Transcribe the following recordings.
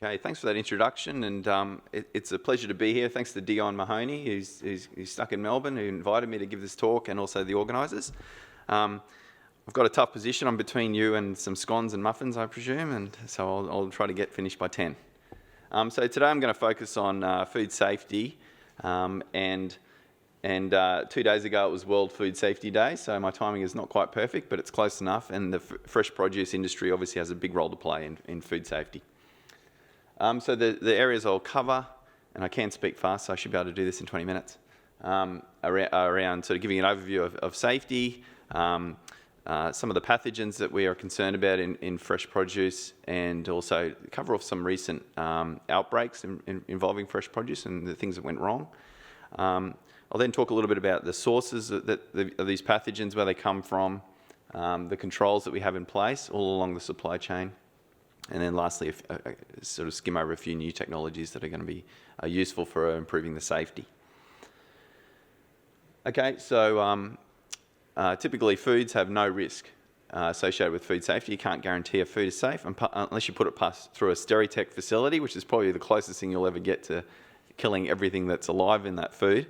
Okay, thanks for that introduction, and it's a pleasure to be here. Thanks to Dion Mahoney, who's stuck in Melbourne, who invited me to give this talk, and also the organisers. I've got a tough position. I'm between you and some scones and muffins, I presume, and so I'll try to get finished by 10. So today I'm going to focus on food safety, and 2 days ago it was World Food Safety Day, so my timing is not quite perfect, but it's close enough, and the fresh produce industry obviously has a big role to play in food safety. So the areas I'll cover, and I can speak fast, so I should be able to do this in 20 minutes, around sort of giving an overview of safety, some of the pathogens that we are concerned about in fresh produce, and also cover off some recent outbreaks involving fresh produce and the things that went wrong. I'll then talk a little bit about the sources of these pathogens, where they come from, the controls that we have in place all along the supply chain. And then lastly, sort of skim over a few new technologies that are going to be useful for improving the safety. Okay, so typically foods have no risk associated with food safety. You can't guarantee a food is safe unless you put it through a Steritech facility, which is probably the closest thing you'll ever get to killing everything that's alive in that food.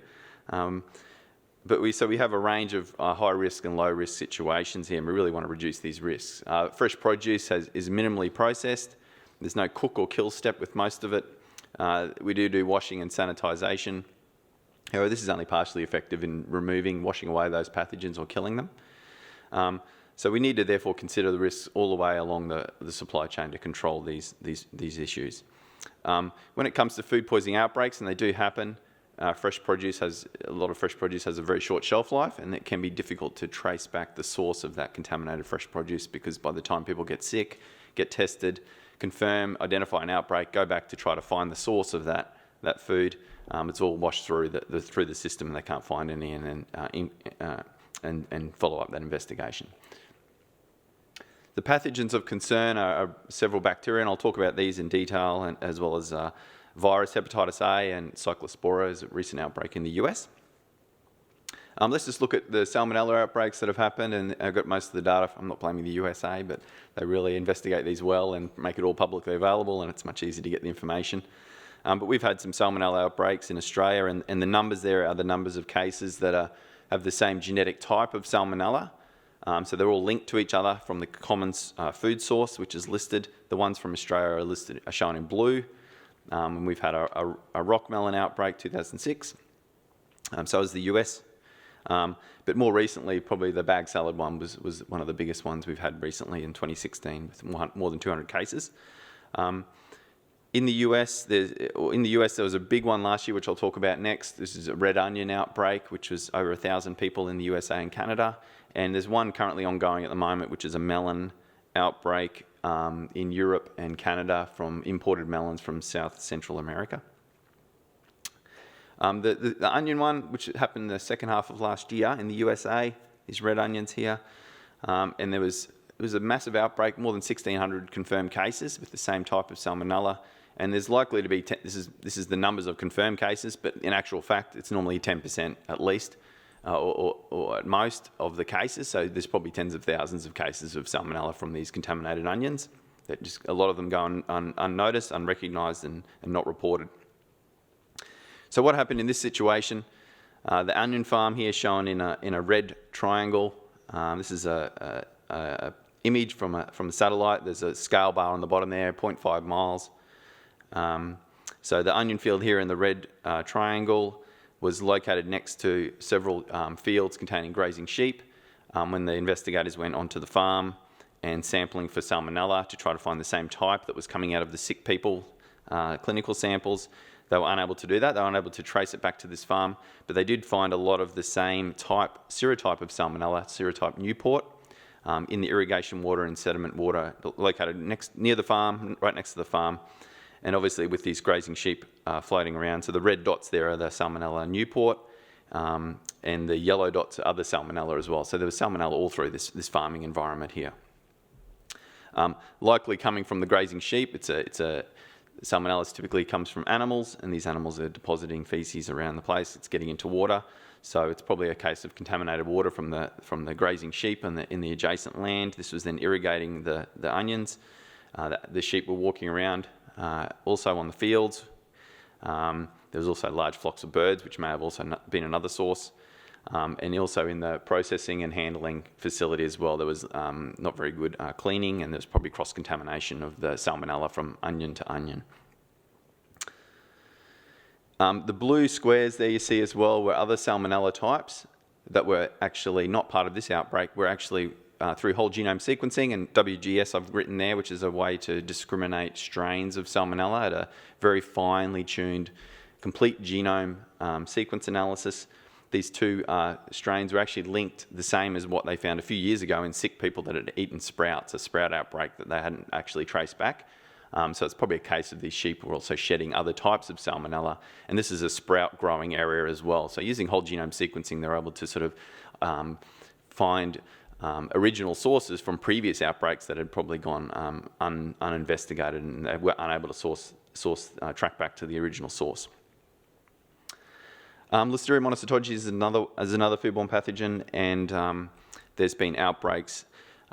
But we have a range of high risk and low risk situations here, and we really want to reduce these risks. Fresh produce is minimally processed. There's no cook or kill step with most of it. We do washing and sanitisation. However, this is only partially effective in washing away those pathogens or killing them. So we need to therefore consider the risks all the way along the supply chain to control these issues. When it comes to food poisoning outbreaks, and they do happen, a lot of fresh produce has a very short shelf life, and it can be difficult to trace back the source of that contaminated fresh produce, because by the time people get sick, get tested, confirm, identify an outbreak, go back to try to find the source of that food, it's all washed through the system, and they can't find any, and follow up that investigation. The pathogens of concern are several bacteria, and I'll talk about these in detail, as well as virus, hepatitis A, and cyclospora is a recent outbreak in the US. Let's just look at the salmonella outbreaks that have happened, and I've got most of the data. I'm not blaming the USA, but they really investigate these well and make it all publicly available, and it's much easier to get the information. But we've had some salmonella outbreaks in Australia, and the numbers there are the numbers of cases that have the same genetic type of salmonella. So they're all linked to each other from the common food source, which is listed. The ones from Australia are shown in blue. And we've had a rock melon outbreak, 2006. So is the US. But more recently, probably the bag salad one was one of the biggest ones we've had recently in 2016, with more than 200 cases. In the US, there was a big one last year, which I'll talk about next. This is a red onion outbreak, which was over 1,000 people in the USA and Canada. And there's one currently ongoing at the moment, which is a melon outbreak in Europe and Canada from imported melons from South Central America. The onion one, which happened in the second half of last year in the USA, is red onions here. And it was a massive outbreak, more than 1,600 confirmed cases with the same type of salmonella. And there's likely to be, this is the numbers of confirmed cases, but in actual fact, it's normally 10% at least, or at most of the cases. So there's probably tens of thousands of cases of salmonella from these contaminated onions. That just a lot of them go unnoticed, unrecognised, and not reported. So what happened in this situation? The onion farm here shown in a red triangle. This is a image from a satellite. There's a scale bar on the bottom there, 0.5 miles. So the onion field here in the red triangle was located next to several fields containing grazing sheep. When the investigators went onto the farm and sampling for salmonella to try to find the same type that was coming out of the sick people clinical samples, they were unable to do that. They were unable to trace it back to this farm, but they did find a lot of the same serotype of salmonella, serotype Newport, in the irrigation water and sediment water located near the farm, right next to the farm, and obviously with these grazing sheep floating around. So the red dots there are the salmonella Newport, and the yellow dots are other salmonella as well. So there was salmonella all through this farming environment here. Likely coming from the grazing sheep. Salmonella typically comes from animals, and these animals are depositing feces around the place. It's getting into water, so it's probably a case of contaminated water from the grazing sheep in the adjacent land. This was then irrigating the onions. The sheep were walking around also on the fields. There was also large flocks of birds, which may have also been another source. And also in the processing and handling facility as well, there was not very good cleaning, and there's probably cross-contamination of the salmonella from onion to onion. The blue squares there you see as well were other salmonella types that were actually not part of this outbreak, were actually through whole genome sequencing, and WGS I've written there, which is a way to discriminate strains of salmonella at a very finely tuned complete genome sequence analysis. These two strains were actually linked the same as what they found a few years ago in sick people that had eaten sprouts, a sprout outbreak that they hadn't actually traced back. So it's probably a case of these sheep were also shedding other types of salmonella, and this is a sprout growing area as well. So using whole genome sequencing, they're able to sort of find original sources from previous outbreaks that had probably gone uninvestigated, and they were unable to track back to the original source. Listeria monocytogenes is another foodborne pathogen, and there's been outbreaks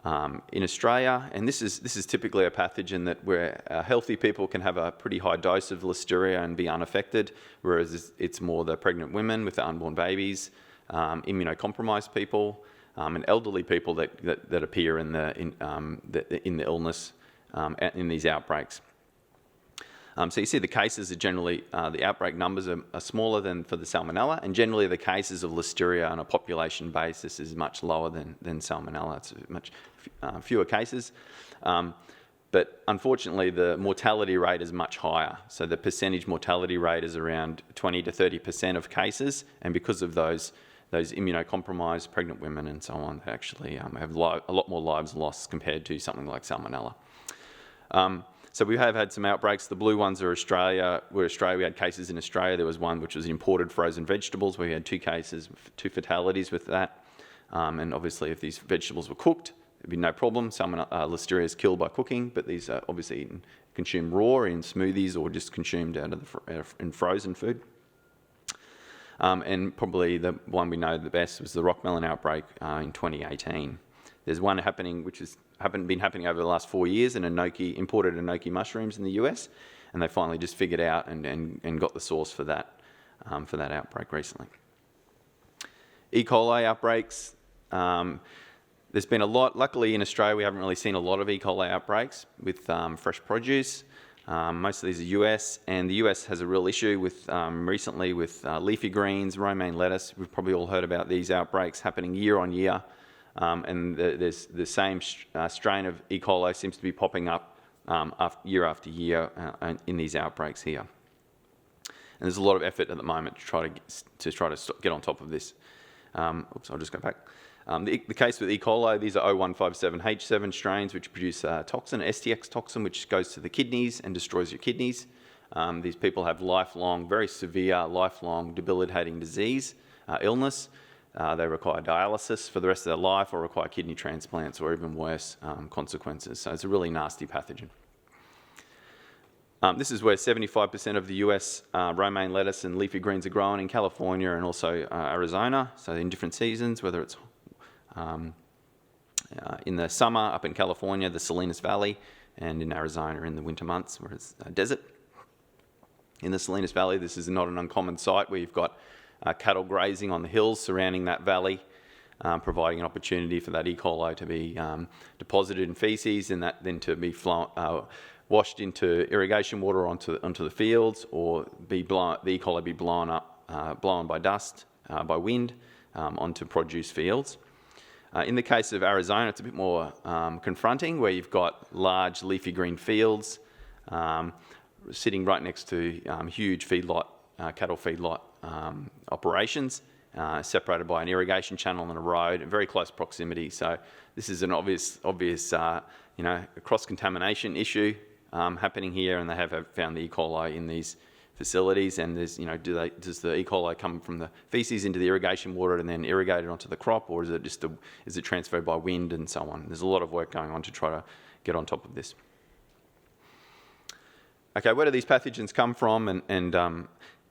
in Australia, and this is typically a pathogen that where healthy people can have a pretty high dose of Listeria and be unaffected, whereas it's more the pregnant women with the unborn babies, immunocompromised people, and elderly people that appear in the illness in these outbreaks. So you see the cases are generally, the outbreak numbers are smaller than for the Salmonella, and generally the cases of Listeria on a population basis is much lower than Salmonella. It's much fewer cases. But unfortunately, the mortality rate is much higher. So the percentage mortality rate is around 20 to 30% of cases, and because of those immunocompromised pregnant women and so on, they actually have a lot more lives lost compared to something like Salmonella. So we have had some outbreaks. The blue ones are Australia. We had cases in Australia. There was one which was imported frozen vegetables where we had 2 cases, 2 fatalities with that. And obviously if these vegetables were cooked, there'd be no problem. Listeria is killed by cooking, but these are obviously consumed raw in smoothies or just consumed in frozen food. And probably the one we know the best was the rockmelon outbreak in 2018. There's one happening which haven't been happening over the last 4 years, and imported enoki mushrooms in the US, and they finally just figured out and got the source for that outbreak recently. E. coli outbreaks. There's been a lot. Luckily in Australia we haven't really seen a lot of E. coli outbreaks with fresh produce. Most of these are US, and the US has a real issue with recently with leafy greens, romaine lettuce. We've probably all heard about these outbreaks happening year on year. And there's the same strain of E. coli seems to be popping up year after year in these outbreaks here. And there's a lot of effort at the moment to try to get on top of this. Oops, I'll just go back. The case with E. coli, these are O157H7 strains which produce a toxin, STX toxin, which goes to the kidneys and destroys your kidneys. These people have very severe, lifelong debilitating disease, illness. They require dialysis for the rest of their life or require kidney transplants or even worse consequences. So it's a really nasty pathogen. This is where 75% of the US romaine lettuce and leafy greens are grown in California and also Arizona. So in different seasons, whether it's in the summer up in California, the Salinas Valley, and in Arizona in the winter months where it's a desert. In the Salinas Valley, this is not an uncommon site where you've got cattle grazing on the hills surrounding that valley, providing an opportunity for that E. coli to be deposited in feces and that then to be washed into irrigation water onto the fields, or the E. coli be blown by dust, by wind, onto produce fields. In the case of Arizona, it's a bit more confronting, where you've got large leafy green fields sitting right next to huge feedlot, cattle feedlot operations, separated by an irrigation channel and a road, in very close proximity. So this is an obvious cross-contamination issue happening here, and they have found the E. coli in these facilities. And there's, does the E. coli come from the feces into the irrigation water and then irrigated onto the crop, or is it transferred by wind and so on? There's a lot of work going on to try to get on top of this. Okay, where do these pathogens come from? And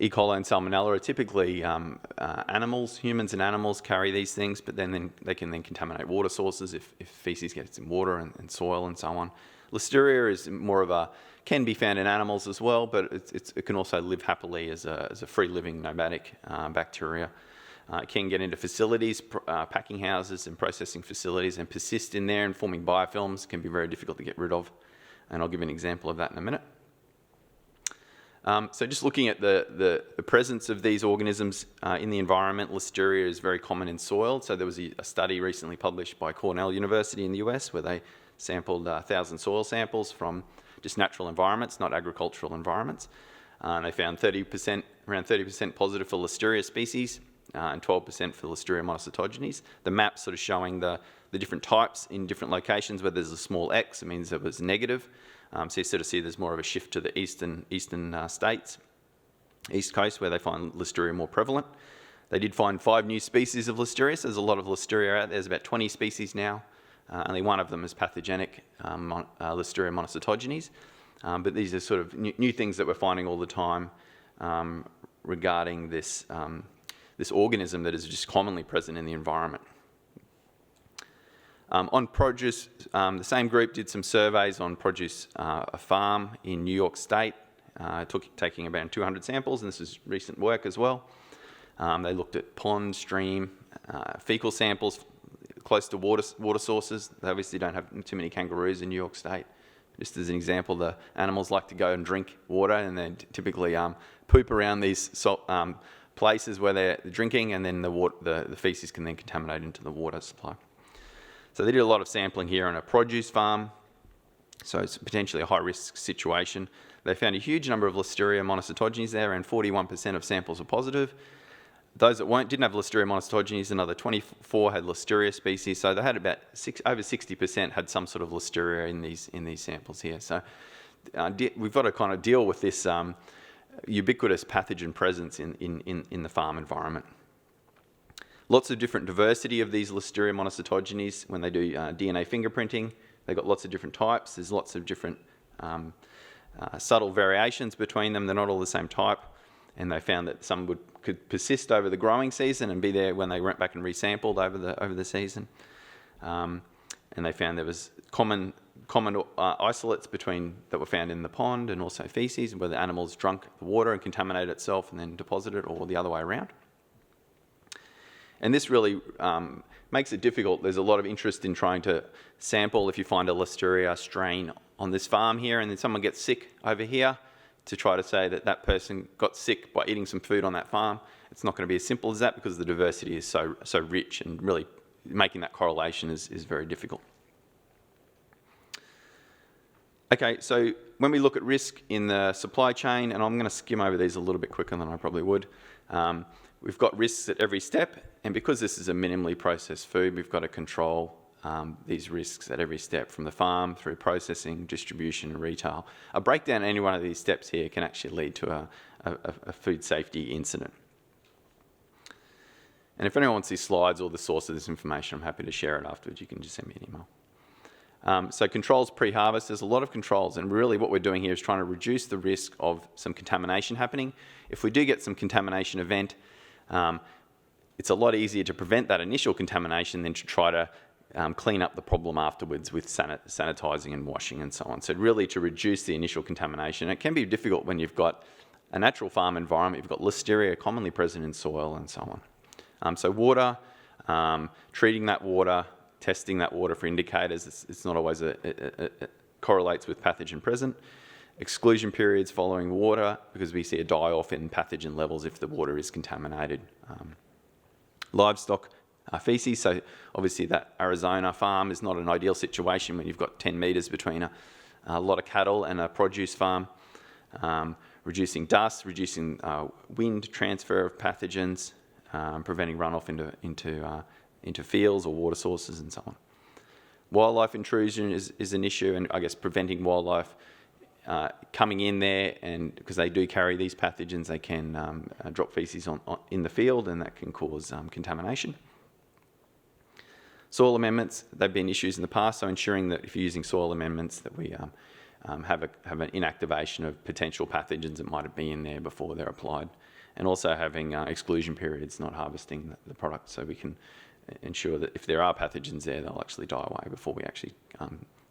E. coli and Salmonella are typically animals. Humans and animals carry these things, but then they can contaminate water sources if feces gets in water and soil and so on. Listeria is more of can be found in animals as well, but it can also live happily as a free-living nomadic bacteria. It can get into facilities, packing houses and processing facilities, and persist in there and forming biofilms. Can be very difficult to get rid of, and I'll give an example of that in a minute. So just looking at the presence of these organisms in the environment, Listeria is very common in soil. So there was a study recently published by Cornell University in the US where they sampled 1,000 soil samples from just natural environments, not agricultural environments. They found around 30% positive for Listeria species and 12% for Listeria monocytogenes. The map sort of showing the different types in different locations. Where there's a small X, it means it was negative. So you sort of see there's more of a shift to the eastern states, east coast, where they find Listeria more prevalent. They did find 5 new species of Listeria, so there's a lot of Listeria out there. There's about 20 species now. Only one of them is pathogenic, Listeria monocytogenes. But these are sort of new things that we're finding all the time regarding this organism that is just commonly present in the environment. On produce, the same group did some surveys on produce, a farm in New York State, taking about 200 samples, and this is recent work as well. They looked at pond, stream, fecal samples close to water sources. They obviously don't have too many kangaroos in New York State. Just as an example, the animals like to go and drink water, and they typically poop around these places where they're drinking, and then the feces can then contaminate into the water supply. So they did a lot of sampling here on a produce farm, so it's potentially a high-risk situation. They found a huge number of Listeria monocytogenes there, and 41% of samples were positive. Those that didn't have Listeria monocytogenes, another 24 had Listeria species, so they had about over 60% had some sort of Listeria in these samples here. So we've got to kind of deal with this ubiquitous pathogen presence in the farm environment. Lots of different diversity of these Listeria monocytogenes. When they do DNA fingerprinting, they've got lots of different types. There's lots of different subtle variations between them. They're not all the same type. And they found that some could persist over the growing season and be there when they went back and resampled over the season. And they found there was common isolates that were found in the pond and also feces, where the animals drunk the water and contaminated itself and then deposited, or the other way around. And this really makes it difficult. There's a lot of interest in trying to sample if you find a Listeria strain on this farm here, and then someone gets sick over here, to try to say that person got sick by eating some food on that farm. It's not going to be as simple as that, because the diversity is so rich, and really making that correlation is very difficult. Okay, so when we look at risk in the supply chain, and I'm going to skim over these a little bit quicker than I probably would, we've got risks at every step, and because this is a minimally processed food, we've got to control these risks at every step, from the farm through processing, distribution, and retail. A breakdown in any one of these steps here can actually lead to a food safety incident. And if anyone wants these slides or the source of this information, I'm happy to share it afterwards. You can just send me an email. So controls pre-harvest, there's a lot of controls, and really what we're doing here is trying to reduce the risk of some contamination happening. If we do get some contamination event, it's a lot easier to prevent that initial contamination than to try to clean up the problem afterwards with sanitizing and washing and so on. So really to reduce the initial contamination. It can be difficult when you've got a natural farm environment, you've got Listeria commonly present in soil and so on. So water, treating that water, testing that water for indicators, it's not always it correlates with pathogen present. Exclusion periods following water, because we see a die-off in pathogen levels if the water is contaminated. Livestock feces, so obviously that Arizona farm is not an ideal situation when you've got 10 metres between a lot of cattle and a produce farm. Reducing dust, reducing wind transfer of pathogens, preventing runoff into fields or water sources and so on. Wildlife intrusion is an issue, and I guess preventing wildlife coming in there, and because they do carry these pathogens, they can drop feces in the field, and that can cause contamination. Soil amendments, they've been issues in the past, so ensuring that if you're using soil amendments that we have an inactivation of potential pathogens that might have been in there before they're applied, and also having exclusion periods, not harvesting the product, so we can ensure that if there are pathogens there, they'll actually die away before we actually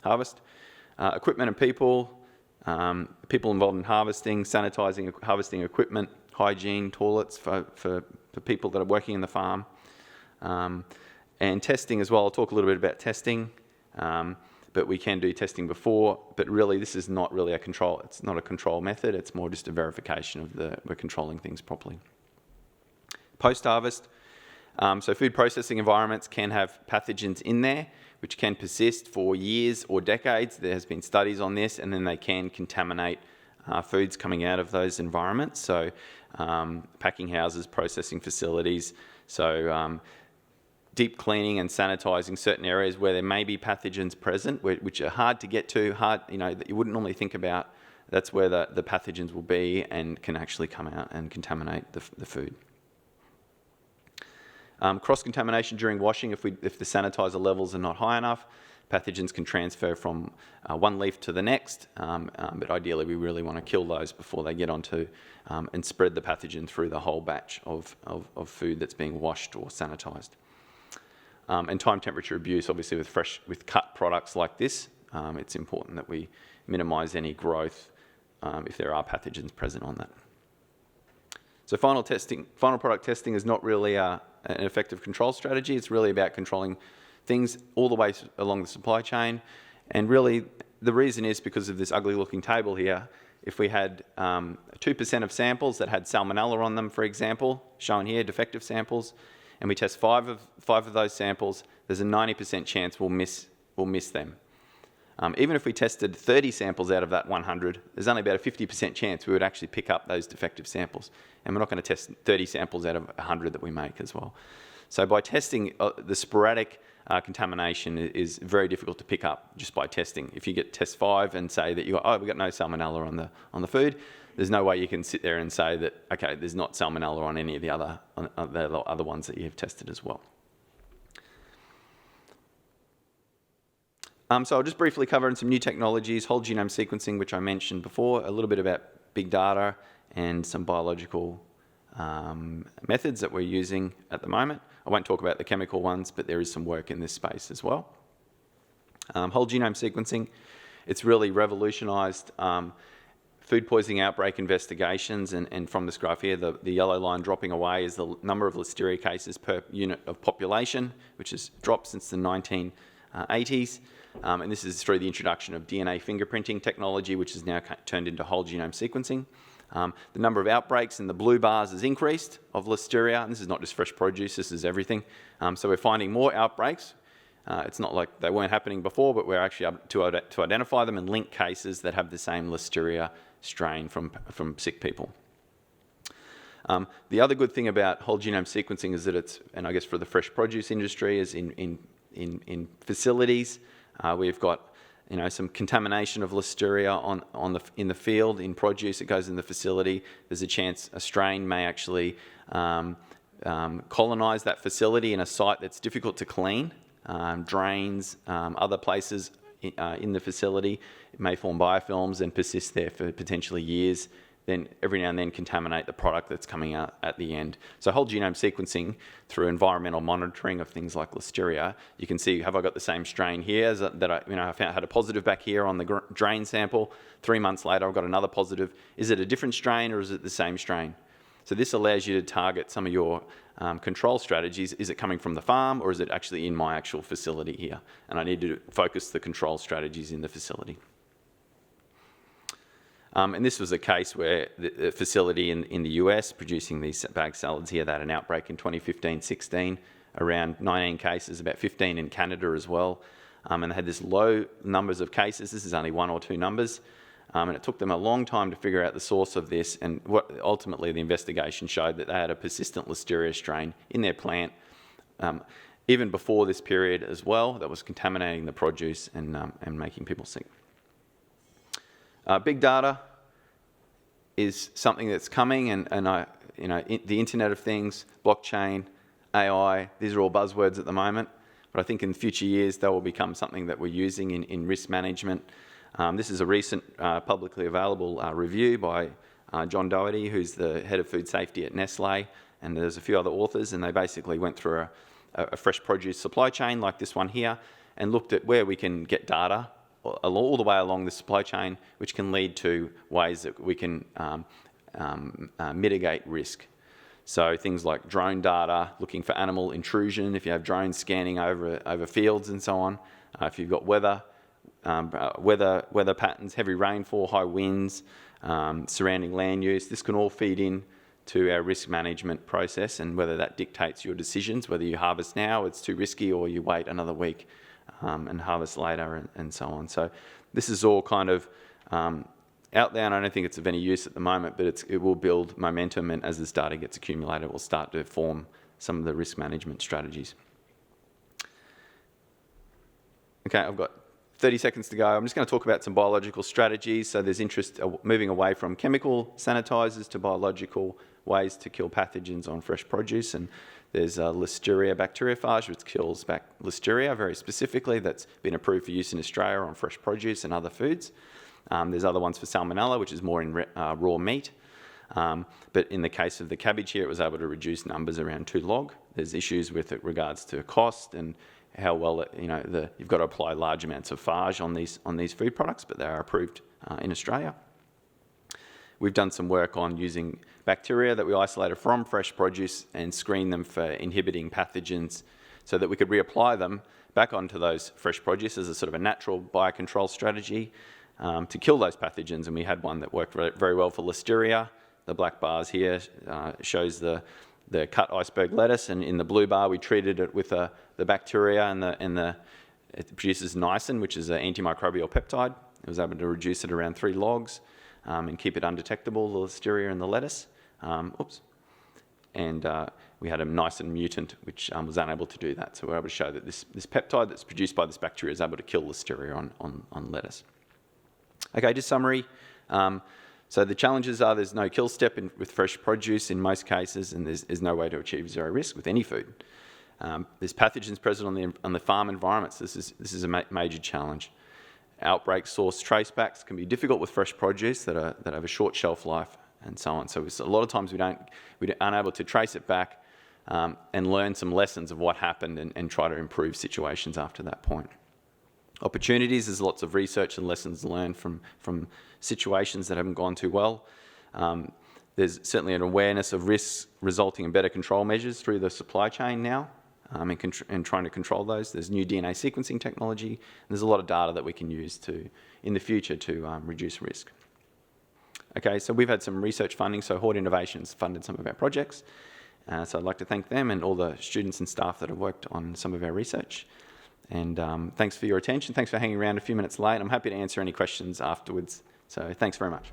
harvest. Equipment and people, people involved in harvesting, sanitising harvesting equipment, hygiene, toilets for people that are working in the farm, and testing as well. I'll talk a little bit about testing, but we can do testing before, but really this is not really a control, it's not a control method, it's more just a verification of we're controlling things properly. Post-harvest, so food processing environments can have pathogens in there, which can persist for years or decades. There has been studies on this, and then they can contaminate foods coming out of those environments. So packing houses, processing facilities, so deep cleaning and sanitising certain areas where there may be pathogens present, which are hard to get to, that you wouldn't normally think about. That's where the pathogens will be and can actually come out and contaminate the food. Cross-contamination during washing, if the sanitizer levels are not high enough, pathogens can transfer from one leaf to the next, but ideally we really want to kill those before they get onto and spread the pathogen through the whole batch of food that's being washed or sanitised. And time temperature abuse, obviously with cut products like this, it's important that we minimise any growth if there are pathogens present on that. So final product testing is not really an effective control strategy. It's really about controlling things all the way along the supply chain. And really the reason is because of this ugly looking table here. If we had 2% of samples that had salmonella on them, for example, shown here, defective samples, and we test five of those samples, there's a 90% chance we'll miss them. Even if we tested 30 samples out of that 100, there's only about a 50% chance we would actually pick up those defective samples. And we're not going to test 30 samples out of 100 that we make as well. So by testing, the sporadic contamination is very difficult to pick up just by testing. If you get test 5 and say that we've got no salmonella on the food, there's no way you can sit there and say that, okay, there's not salmonella on any of the other ones that you've tested as well. So I'll just briefly cover some new technologies, whole genome sequencing, which I mentioned before, a little bit about big data and some biological methods that we're using at the moment. I won't talk about the chemical ones, but there is some work in this space as well. Whole genome sequencing, it's really revolutionised food poisoning outbreak investigations, and from this graph here, the yellow line dropping away is the number of Listeria cases per unit of population, which has dropped since the 1980s. And this is through the introduction of DNA fingerprinting technology, which is now turned into whole genome sequencing. The number of outbreaks in the blue bars has increased of Listeria, and this is not just fresh produce, this is everything. So we're finding more outbreaks. It's not like they weren't happening before, but we're actually able to identify them and link cases that have the same Listeria strain from sick people. The other good thing about whole genome sequencing is that it's, and I guess for the fresh produce industry, is in facilities. We've got some contamination of Listeria in the field, in produce. It goes in the facility. There's a chance a strain may actually colonise that facility in a site that's difficult to clean, drains, other places in the facility. It may form biofilms and persist there for potentially years, then every now and then contaminate the product that's coming out at the end. So whole genome sequencing through environmental monitoring of things like Listeria, you can see, have I got the same strain here that I found had a positive back here on the drain sample. 3 months later, I've got another positive. Is it a different strain or is it the same strain? So this allows you to target some of your control strategies. Is it coming from the farm or is it actually in my actual facility here? And I need to focus the control strategies in the facility. And this was a case where the facility in the US producing these bag salads here, they had an outbreak in 2015-16, around 19 cases, about 15 in Canada as well. And they had this low numbers of cases. This is only 1 or 2 numbers. And it took them a long time to figure out the source of this. And what ultimately the investigation showed that they had a persistent Listeria strain in their plant, even before this period as well, that was contaminating the produce and making people sick. Big data is something that's coming, and the Internet of Things, blockchain, AI, these are all buzzwords at the moment, but I think in future years they will become something that we're using in risk management. This is a recent publicly available review by John Doherty, who's the head of food safety at Nestle, and there's a few other authors, and they basically went through a fresh produce supply chain like this one here and looked at where we can get data all the way along the supply chain, which can lead to ways that we can mitigate risk. So things like drone data, looking for animal intrusion, if you have drones scanning over fields and so on, if you've got weather patterns, heavy rainfall, high winds, surrounding land use, this can all feed in to our risk management process, and whether that dictates your decisions, whether you harvest now, it's too risky, or you wait another week and harvest later, and so on. So this is all kind of out there, and I don't think it's of any use at the moment, but it will build momentum, and as this data gets accumulated, we'll start to form some of the risk management strategies. Okay, I've got 30 seconds to go. I'm just going to talk about some biological strategies. So there's interest moving away from chemical sanitizers to biological ways to kill pathogens on fresh produce, and there's Listeria bacteriophage, which kills Listeria very specifically, that's been approved for use in Australia on fresh produce and other foods. There's other ones for Salmonella, which is more in raw meat. But in the case of the cabbage here, it was able to reduce numbers around 2 log. There's issues with regards to cost and how well, you've got to apply large amounts of phage on these food products, but they are approved in Australia. We've done some work on using bacteria that we isolated from fresh produce and screen them for inhibiting pathogens so that we could reapply them back onto those fresh produce as a sort of a natural biocontrol strategy to kill those pathogens. And we had one that worked very well for Listeria. The black bars here shows the cut iceberg lettuce, and in the blue bar we treated it with the bacteria, and it produces niacin, which is an antimicrobial peptide. It was able to reduce it around 3 logs and keep it undetectable, the Listeria in the lettuce. And we had a niacin mutant which was unable to do that. So we're able to show that this peptide that's produced by this bacteria is able to kill Listeria on lettuce. Okay, just summary. So the challenges are there's no kill step with fresh produce in most cases, and there's no way to achieve zero risk with any food. There's pathogens present on the farm environments. This is a major challenge. Outbreak source tracebacks can be difficult with fresh produce that have a short shelf life and so on. So a lot of times we aren't able to trace it back and learn some lessons of what happened and try to improve situations after that point. Opportunities, there's lots of research and lessons learned from situations that haven't gone too well. There's certainly an awareness of risks resulting in better control measures through the supply chain now and trying to control those. There's new DNA sequencing technology, and there's a lot of data that we can use in the future to reduce risk. Okay, so we've had some research funding, so Hort Innovations funded some of our projects. So I'd like to thank them and all the students and staff that have worked on some of our research. And thanks for your attention. Thanks for hanging around a few minutes late. I'm happy to answer any questions afterwards. So thanks very much.